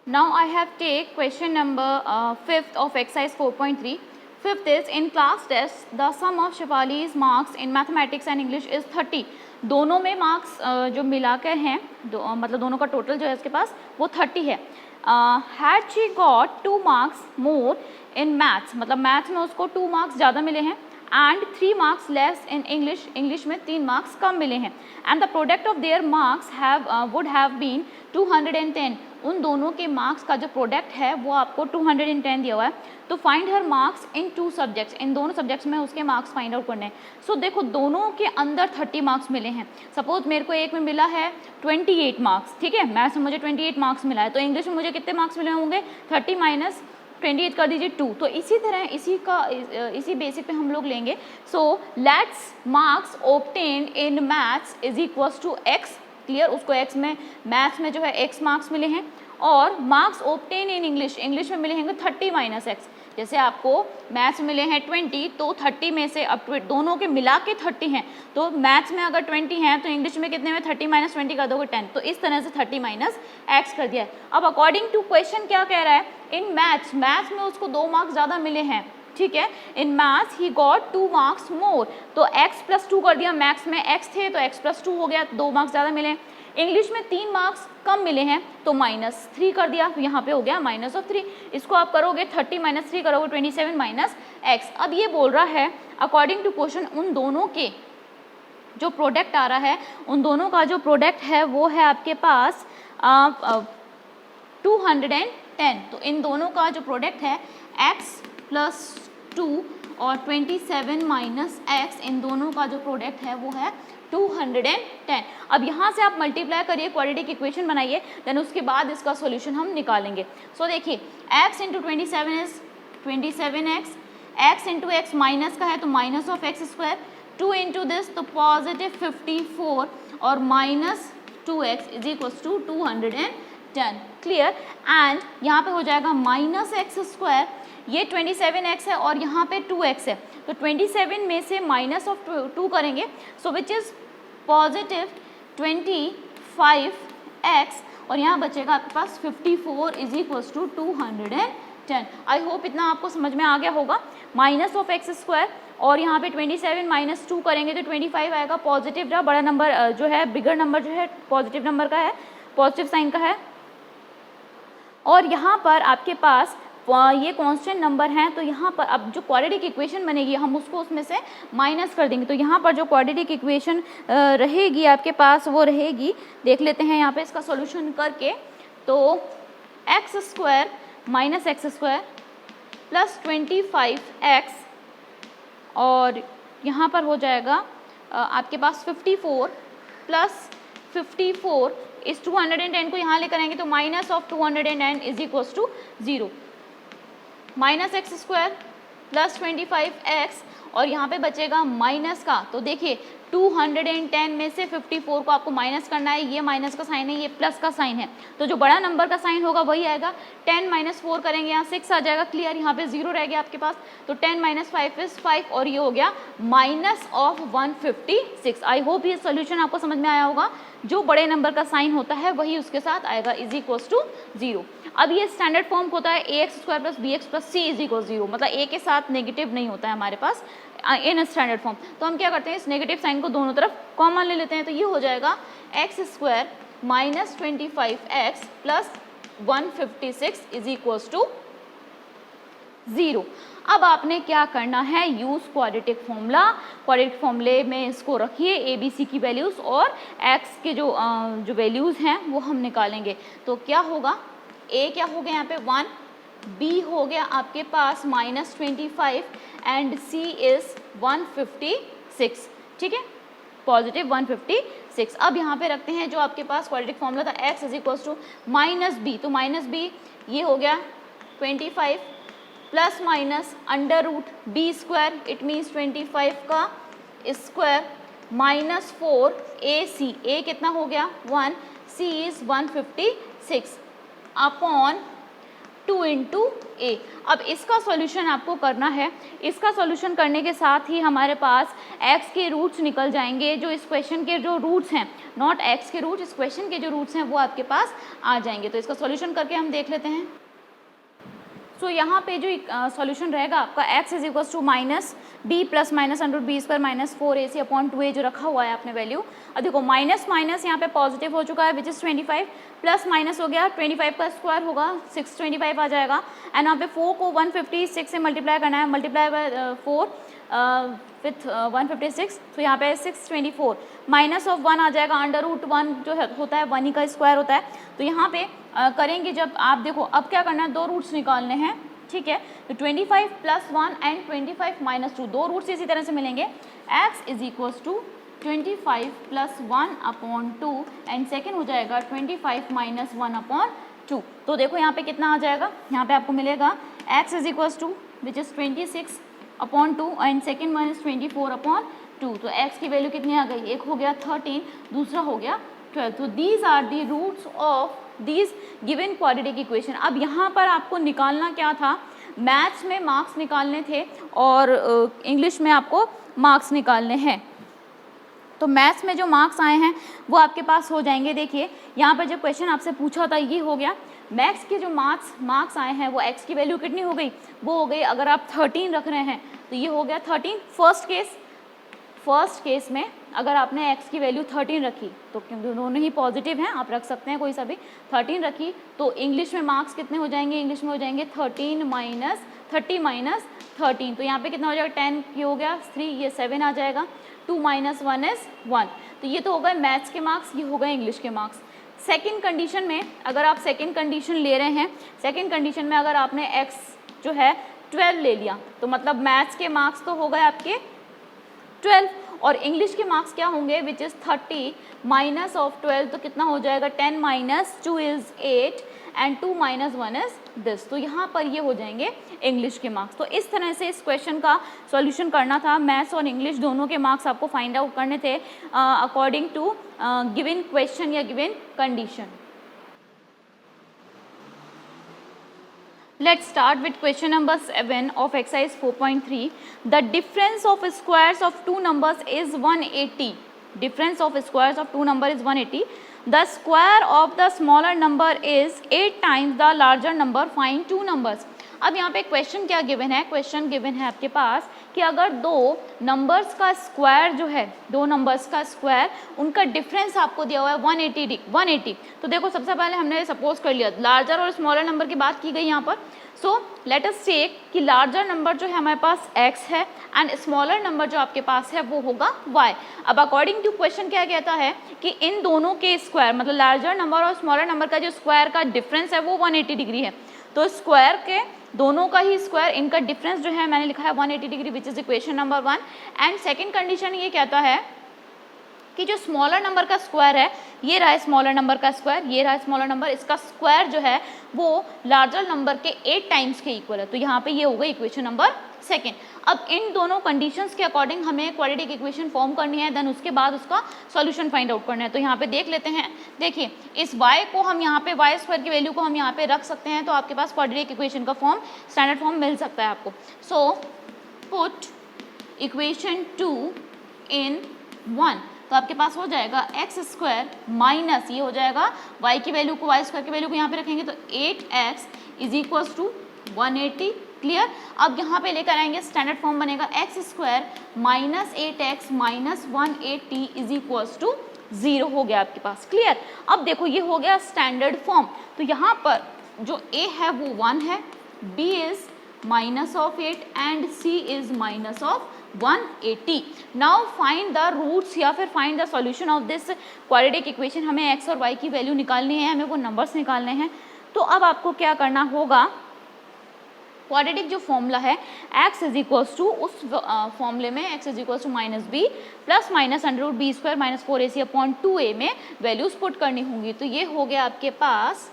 Now I have take question number 5th of exercise 4.3. Fifth is in class test the sum of Shefali's marks in mathematics and English is 30. दोनों में marks जो मिला के हैं मतलब दोनों का टोटल जो है इसके पास वो 30 है. Had she got 2 marks more in maths, मतलब मैथ्स में उसको 2 मार्क्स ज़्यादा मिले हैं and 3 marks less in English, English में 3 मार्क्स कम मिले हैं and the product of their marks would have been 210. उन दोनों के मार्क्स का जो प्रोडक्ट है वो आपको 210 दिया हुआ है. तो find her marks in 2 subjects, इन दोनों सब्जेक्ट्स में उसके मार्क्स फाइंड आउट करने हैं. सो देखो दोनों के अंदर 30 मार्क्स मिले हैं. सपोज मेरे को एक में मिला है 28 मार्क्स, ठीक है, मैथ्स में मुझे 28 मार्क्स मिला है, तो इंग्लिश में मुझे कितने मार्क्स मिले होंगे 30 माइनस 28 कर दीजिए 2. तो इसी तरह इसी बेसिक पे हम लोग लेंगे. So let's marks obtained in maths is equals to x. Clear, उसको एक्स में मैथ्स में जो है एक्स मार्क्स मिले हैं और marks obtain in English, English में मिले हैं 30 माइनस एक्स. जैसे आपको मैथ्स मिले हैं 20 तो 30 में से अब दोनों के मिला के 30 हैं, तो मैथ्स में अगर 20 हैं तो इंग्लिश में कितने में 30 माइनस 20 कर दोगे 10. तो इस तरह से 30 माइनस एक्स कर दिया है. अब अकॉर्डिंग टू क्वेश्चन क्या कह रहा है, इन मैथ्स में उसको 2 मार्क्स ज़्यादा मिले हैं, ठीक है. In maths he got 2 marks more, तो x प्लस 2 कर दिया. मैथ्स में x थे तो x प्लस 2 हो गया, 2 मार्क्स ज़्यादा मिले. इंग्लिश में 3 मार्क्स कम मिले हैं तो माइनस 3 कर दिया, तो यहाँ पे हो गया माइनस ऑफ 3. इसको आप करोगे 30 माइनस 3 करोगे 27 माइनस एक्स. अब ये बोल रहा है अकॉर्डिंग टू क्वेश्चन उन दोनों के जो प्रोडक्ट आ रहा है, उन दोनों का जो प्रोडक्ट है वो है आपके पास 210. तो इन दोनों का जो प्रोडक्ट है x प्लस 2 और 27 माइनस एक्स, इन दोनों का जो प्रोडक्ट है वो है 210. अब यहाँ से आप मल्टीप्लाई करिए, क्वाड्रेटिक इक्वेशन बनाइए, देन उसके बाद इसका सॉल्यूशन हम निकालेंगे. सो देखिए x into 27 is 27x, x into x minus का है तो minus of x square, 2 into this तो पॉजिटिव 54 और minus 2x is equals to 210. Clear. And यहाँ पे हो जाएगा माइनस एक्स स्क्वायर, ये 27x है और यहाँ पे 2x है, तो 27 में से माइनस ऑफ 2 करेंगे, सो विच इज़ पॉजिटिव 25x और यहाँ बचेगा आपके पास 54 is equals to 210. I hope इतना आपको समझ में आ गया होगा. माइनस ऑफ एक्स स्क्वायर और यहाँ पे 27 माइनस 2 करेंगे तो 25 आएगा. पॉजिटिव रहा, बड़ा नंबर जो है बिगर नंबर जो है पॉजिटिव नंबर का है, पॉजिटिव साइन का है. और यहाँ पर आपके पास ये कांस्टेंट नंबर हैं, तो यहाँ पर अब जो क्वाड्रेटिक इक्वेशन बनेगी हम उसको उसमें से माइनस कर देंगे. तो यहाँ पर जो क्वाड्रेटिक इक्वेशन रहेगी आपके पास वो रहेगी, देख लेते हैं यहाँ पे इसका सॉल्यूशन करके. तो x square minus x square plus 25x और यहाँ पर हो जाएगा आपके पास 54 प्लस 54 इस 210 को यहाँ लेकर आएंगे तो minus of 210 is equals to 0. Minus x square plus 25x और यहाँ पे बचेगा माइनस का. तो देखिए 210 में से 54 को आपको माइनस करना है, ये माइनस का साइन है, ये प्लस का साइन है, तो जो बड़ा नंबर का साइन होगा वही आएगा. 10 माइनस 4 करेंगे यहाँ 6 आ जाएगा. क्लियर, यहाँ पे 0 रह गया आपके पास, तो 10 माइनस 5 इज 5 और ये हो गया माइनस ऑफ 156. आई होप ये सोल्यूशन आपको समझ में आया होगा. जो बड़े नंबर का साइन होता है वही उसके साथ आएगा, इज इक्वल्स टू 0. अब ये स्टैंडर्ड फॉर्म होता है ax square plus bx plus c is equal 0, मतलब a के साथ नेगेटिव नहीं होता है हमारे पास इन स्टैंडर्ड फॉर्म. तो हम क्या करते हैं, इस नेगेटिव साइन को दोनों तरफ कॉमन ले लेते हैं, तो ये हो जाएगा x square minus 25x plus 156 is equals to 0. अब आपने क्या करना है, यूज क्वाड्रेटिक फॉर्मूला. क्वाड्रेटिक फॉर्मूले में इसको रखिए, ए बी सी की वैल्यूज़ और एक्स के जो वैल्यूज़ हैं वो हम निकालेंगे. तो क्या होगा, ए क्या हो गया यहाँ पे 1, बी हो गया आपके पास माइनस 25 एंड सी इज 156. ठीक है, पॉजिटिव 156. अब यहाँ पे रखते हैं जो आपके पास क्वाड्रेटिक फॉर्मूला था x is equals to minus b, तो माइनस बी ये हो गया 25 plus minus under root b square, it means 25 का स्क्वायर माइनस 4 ए सी, ए कितना हो गया 1, सी इज 156 अपॉन 2 इंटू ए। अब इसका सॉल्यूशन आपको करना है, इसका सॉल्यूशन करने के साथ ही हमारे पास x के रूट्स निकल जाएंगे, जो इस क्वेश्चन के जो रूट्स हैं, नॉट x के रूट्स, इस क्वेश्चन के जो रूट्स हैं वो आपके पास आ जाएंगे। तो इसका सॉल्यूशन करके हम देख लेते हैं। सो यहाँ पे जो सॉल्यूशन रहेगा आपका x is equals to minus b plus minus under root b square minus 4ac upon 2a जो रखा हुआ है आपने वैल्यू। अब देखो माइनस माइनस यहाँ पे पॉजिटिव हो चुका है विच इज़ 25, प्लस माइनस हो गया 25 का स्क्वायर होगा 625 आ जाएगा। एंड यहाँ पे 4 को 156 से मल्टीप्लाई करना है, मल्टीप्लाई बाय 4 विथ 156, तो यहाँ पे 624 माइनस ऑफ 1 आ जाएगा, अंडर रूट 1 जो है होता है 1 ही का स्क्वायर होता है। तो यहाँ पे करेंगे जब आप देखो, अब क्या करना है, दो रूट्स निकालने हैं, ठीक है। तो 25 प्लस 1 एंड 25 माइनस 2, दो रूट्स इसी तरह से मिलेंगे। x is equals to 25 plus 1 upon 2 and second हो जाएगा 25 माइनस 1 अपॉन 2। तो देखो यहाँ पे कितना आ जाएगा, यहाँ पे आपको मिलेगा x is equals to which is 26 upon 2 and second one is 24 upon 2। तो x की वैल्यू कितनी आ गई, एक हो गया 13, दूसरा हो गया 12। तो these are the roots of these given quadratic equation. अब यहाँ पर आपको निकालना क्या था, मैथ्स में मार्क्स निकालने थे और इंग्लिश में आपको मार्क्स निकालने हैं। तो मैथ्स में जो मार्क्स आए हैं वो आपके पास हो जाएंगे। देखिए यहाँ पर जब क्वेश्चन आपसे पूछा था ये हो गया, मैथ्स के जो मार्क्स आए हैं वो x की वैल्यू कितनी हो गई, वो हो गई, अगर आप 13 रख रहे हैं तो ये हो गया 13। फर्स्ट केस में अगर आपने x की वैल्यू 13 रखी, तो क्योंकि दोनों ही पॉजिटिव हैं आप रख सकते हैं कोई सा भी, 13 रखी, तो इंग्लिश में मार्क्स कितने हो जाएंगे, इंग्लिश में हो जाएंगे 30 माइनस 13। तो यहाँ पे कितना हो जाएगा, 10 ये हो गया 3, ये 7 आ जाएगा, 2 माइनस 1 इज 1। तो ये तो हो गए मैथ्स के मार्क्स, ये हो गए इंग्लिश के मार्क्स। सेकेंड कंडीशन में अगर आप सेकेंड कंडीशन ले रहे हैं, सेकेंड कंडीशन में अगर आपने x जो है 12 ले लिया, तो मतलब मैथ्स के मार्क्स तो हो गए आपके 12 और इंग्लिश के मार्क्स क्या होंगे, विच इज़ 30 माइनस ऑफ 12, तो कितना हो जाएगा, 10 minus 2 is 8 and 2 minus 1 is this. तो यहाँ पर ये हो जाएंगे इंग्लिश के मार्क्स। तो इस तरह से इस क्वेश्चन का सॉल्यूशन करना था, मैथ्स और इंग्लिश दोनों के मार्क्स आपको फाइंड आउट करने थे अकॉर्डिंग टू गिवन क्वेश्चन या given condition. Let's start with question number 7 of exercise 4.3. The difference of squares of two numbers is 180. Difference of squares of two numbers is 180. The square of the smaller number is 8 times the larger number. Find two numbers. अब यहाँ पे question क्या given है, question given है आपके पास कि अगर दो नंबर्स का स्क्वायर जो है, दो नंबर्स का स्क्वायर, उनका डिफरेंस आपको दिया हुआ है 180। तो देखो सबसे पहले हमने सपोज कर लिया लार्जर और स्मॉलर नंबर की बात की गई यहाँ पर। सो लेट अस टेक कि लार्जर नंबर जो है हमारे पास x है एंड स्मॉलर नंबर जो आपके पास है वो होगा y। अब अकॉर्डिंग टू क्वेश्चन क्या कहता है कि इन दोनों के स्क्वायर, मतलब लार्जर नंबर और स्मॉलर नंबर का जो स्क्वायर का डिफरेंस है वो 180 डिग्री है। तो स्क्वायर के दोनों का ही स्क्वायर, इनका डिफरेंस जो है मैंने लिखा है 180 degree, which is equation number 1। And second condition ये कहता है कि जो स्मॉलर नंबर का स्क्वायर है, ये रहा स्मॉलर नंबर का स्क्वायर, ये रहा स्मॉलर नंबर, इसका स्क्वायर जो है वो लार्जर नंबर के 8 टाइम्स के इक्वल है। तो यहाँ पे ये हो गई इक्वेशन नंबर सेकेंड। अब इन दोनों कंडीशंस के अकॉर्डिंग हमें क्वाड्रेटिक इक्वेशन फॉर्म करनी है, देन उसके बाद उसका सॉल्यूशन फाइंड आउट करना है। तो यहाँ पे देख लेते हैं, देखिए इस y को हम यहाँ पे y स्क्वायर की वैल्यू को हम यहाँ पे रख सकते हैं, तो आपके पास क्वाड्रेटिक इक्वेशन का फॉर्म, स्टैंडर्ड फॉर्म मिल सकता है आपको। सो पुट इक्वेशन 2 इन 1, तो आपके पास हो जाएगा एक्स स्क्वायर माइनस ये हो जाएगा y की वैल्यू को, y स्क्वायर की वैल्यू को यहाँ पे रखेंगे तो 8x is equals to 180। Clear. अब यहाँ पे लेकर आएंगे स्टैंडर्ड फॉर्म बनेगा x square minus 8x minus 180 is equals to 0 हो गया आपके पास। क्लियर। अब देखो ये हो गया स्टैंडर्ड फॉर्म। तो यहाँ पर जो a है वो 1 है, b is minus of 8 and c is minus of 180। Now find the roots या फिर find the solution of this quadratic equation. हमें x और y की वैल्यू निकालनी है, हमें वो नंबर्स निकालने हैं। तो अब आपको क्या करना होगा, क्वाड्रेटिक जो फॉर्मूला है x इज इक्वल्स टू, उस फॉर्मूले में x is equals to minus b plus minus under root b square minus 4ac upon 2a में वैल्यूज पुट करनी होंगी। तो ये हो गया आपके पास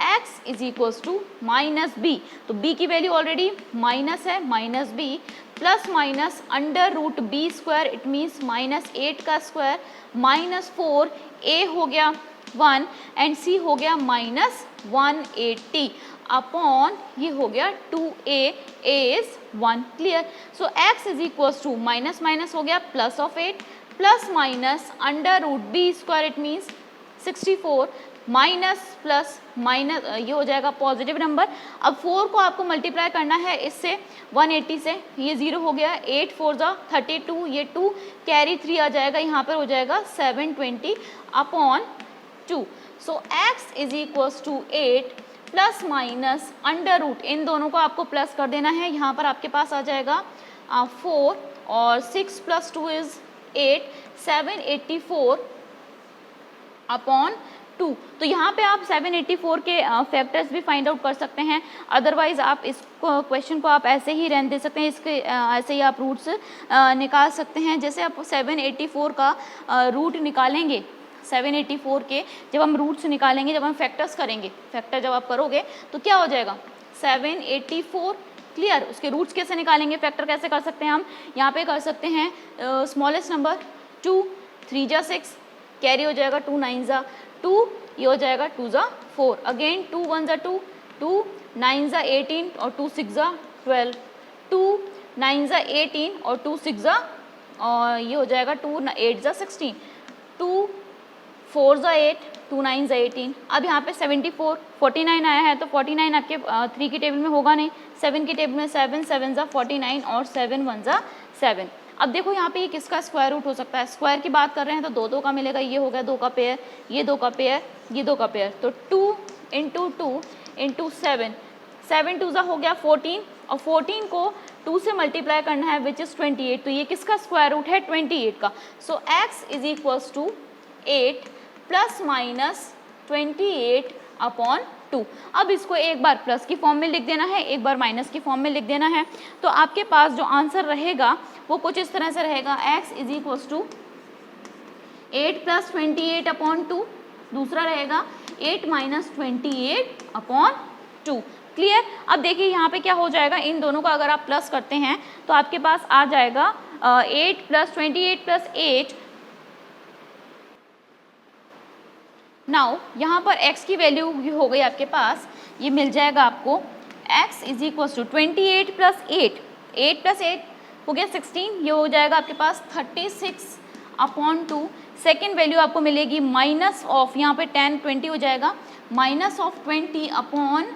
x is equals to minus b, तो b की वैल्यू ऑलरेडी माइनस है, minus b plus minus under root b square, it means minus 8 का स्क्वायर माइनस 4a हो गया 1 एंड सी हो गया -180 अपॉन ये हो गया 2a, a is 1। Clear. So x is equals to minus minus हो गया plus of 8 plus minus under root b square, it means 64 minus plus minus ये हो जाएगा पॉजिटिव नंबर। अब 4 को आपको मल्टीप्लाई करना है इससे 180 से, ये 0 हो गया, 8 4 जा 32, ये 2 कैरी 3 आ जाएगा, यहाँ पर हो जाएगा 720 upon 2। So x is equals to 8 plus minus under root, इन दोनों को आपको प्लस कर देना है, यहाँ पर आपके पास आ जाएगा 4 और 6 प्लस 2 इज 8, 784 अपॉन 2। तो यहाँ पे आप 784 के फैक्टर्स भी फाइंड आउट कर सकते हैं, अदरवाइज आप इस क्वेश्चन को आप ऐसे ही रहने दे सकते हैं, इसके ऐसे ही आप रूट्स निकाल सकते हैं। जैसे आप 784 का रूट निकालेंगे, 784 के जब हम रूट्स निकालेंगे, जब हम फैक्टर्स करेंगे, फैक्टर जब आप करोगे तो क्या हो जाएगा 784। क्लियर। उसके रूट्स कैसे निकालेंगे, फैक्टर कैसे कर सकते हैं हम, यहाँ पे कर सकते हैं स्मॉलेस्ट नंबर 2, 3 जा 6 कैरी हो जाएगा, 2 9 जा 2, ये हो जाएगा 2 जा 4, अगेन 2 1 जा 2, 2 9 जा 18 और 2 6 जा 12, 2 9 जा 18 और 2 6 जा और ये हो जाएगा 2 8 जा 16, 2 4 जा 8, 2 9 जा 18। अब यहाँ पे 74 49 आया है, तो 49 आपके 3 की टेबल में होगा नहीं, 7 की टेबल में 7 7 जा 49 और 7 1 जा 7। अब देखो यहाँ पे ये किसका स्क्वायर रूट हो सकता है, स्क्वायर की बात कर रहे हैं तो 2 2 का मिलेगा, ये हो गया 2 का पेयर, ये 2 का पेयर, ये 2 का पेयर, तो 2 इंटू 2 इंटू 7, 7 2 जा हो गया 14 और 14 को 2 से मल्टीप्लाई करना है विच इज़ 28, तो ये किसका स्क्वायर रूट है 28 का। So x is equals to 8 plus minus 28 upon 2। अब इसको एक बार प्लस की फॉर्म में लिख देना है, एक बार माइनस की फॉर्म में लिख देना है, तो आपके पास जो आंसर रहेगा वो कुछ इस तरह से रहेगा, x is equals to 8 plus 28 upon 2, दूसरा रहेगा 8 माइनस 28 अपॉन 2। क्लियर। अब देखिए यहाँ पे क्या हो जाएगा, इन दोनों को अगर आप प्लस करते हैं तो आपके पास आ जाएगा 8 प्लस 28 प्लस 8। नाउ यहाँ पर x की वैल्यू हो गई आपके पास, ये मिल जाएगा आपको x is equals to 28 plus 8, 8 plus 8 हो गया 16, ये हो जाएगा आपके पास 36 अपॉन 2। सेकेंड वैल्यू आपको मिलेगी माइनस ऑफ, यहाँ पे 10 20 हो जाएगा, माइनस ऑफ 20 अपॉन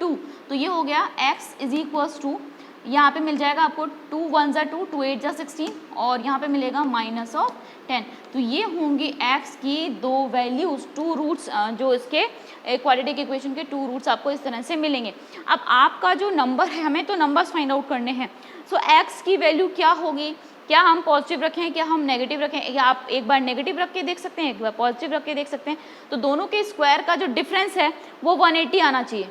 2, तो ये हो गया x इज इक्वल्स टू, यहाँ पे मिल जाएगा आपको 2 1 जा 2, 2 8 जा 16 और यहाँ पे मिलेगा माइनस ऑफ 10। तो ये होंगी x की दो वैल्यूज़, 2 रूट्स, जो इसके क्वाड्रेटिक इक्वेशन के 2 रूट्स आपको इस तरह से मिलेंगे। अब आपका जो नंबर है, हमें तो नंबर्स फाइंड आउट करने हैं, सो x की वैल्यू क्या होगी, क्या हम पॉजिटिव रखें, क्या हम नेगेटिव रखें, या आप एक बार नेगेटिव रख के देख सकते हैं, एक बार पॉजिटिव रख के देख सकते हैं, तो दोनों के स्क्वायर का जो डिफरेंस है वो 180 आना चाहिए।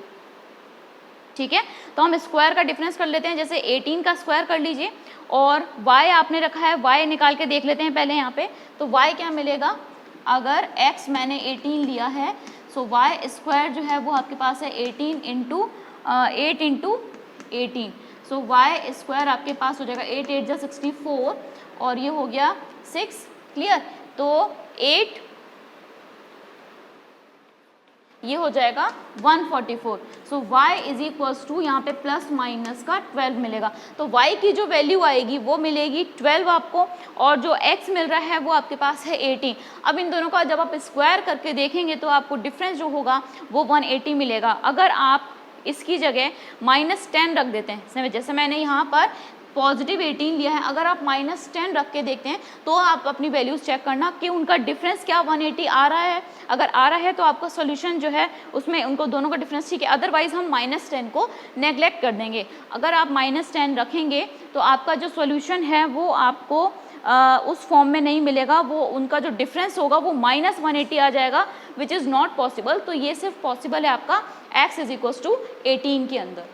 ठीक है, तो हम स्क्वायर का डिफरेंस कर लेते हैं, जैसे 18 का स्क्वायर कर लीजिए और y आपने रखा है, y निकाल के देख लेते हैं पहले यहाँ पे, तो y क्या मिलेगा, अगर x मैंने 18 लिया है, सो y स्क्वायर जो है वो आपके पास है 18 इंटू 8 इंटू 18, सो y स्क्वायर आपके पास हो जाएगा 8 8 जा 64 और ये हो गया 6। क्लियर। तो 8 ये हो जाएगा 144, सो y इज इक्वल्स टू, यहाँ पे प्लस माइनस का 12 मिलेगा, तो y की जो वैल्यू आएगी वो मिलेगी 12 आपको, और जो x मिल रहा है वो आपके पास है 18। अब इन दोनों का जब आप स्क्वायर करके देखेंगे तो आपको डिफरेंस जो होगा वो 180 मिलेगा। अगर आप इसकी जगह -10 रख देते हैं, जैसे मैंने यहाँ पर पॉजिटिव 18 लिया है, अगर आप -10 रख के देखते हैं तो आप अपनी वैल्यूज़ चेक करना कि उनका डिफरेंस क्या 180 आ रहा है। अगर आ रहा है तो आपका सॉल्यूशन जो है उसमें उनको दोनों का डिफरेंस ठीक है, अदरवाइज हम -10 को नेग्लेक्ट कर देंगे। अगर आप -10 रखेंगे तो आपका जो सॉल्यूशन है वो आपको उस फॉर्म में नहीं मिलेगा, वो उनका जो डिफरेंस होगा वो -180 आ जाएगा, विच इज़ नॉट पॉसिबल। तो ये सिर्फ पॉसिबल है आपका x इज इक्वल्स टू 18 के अंदर।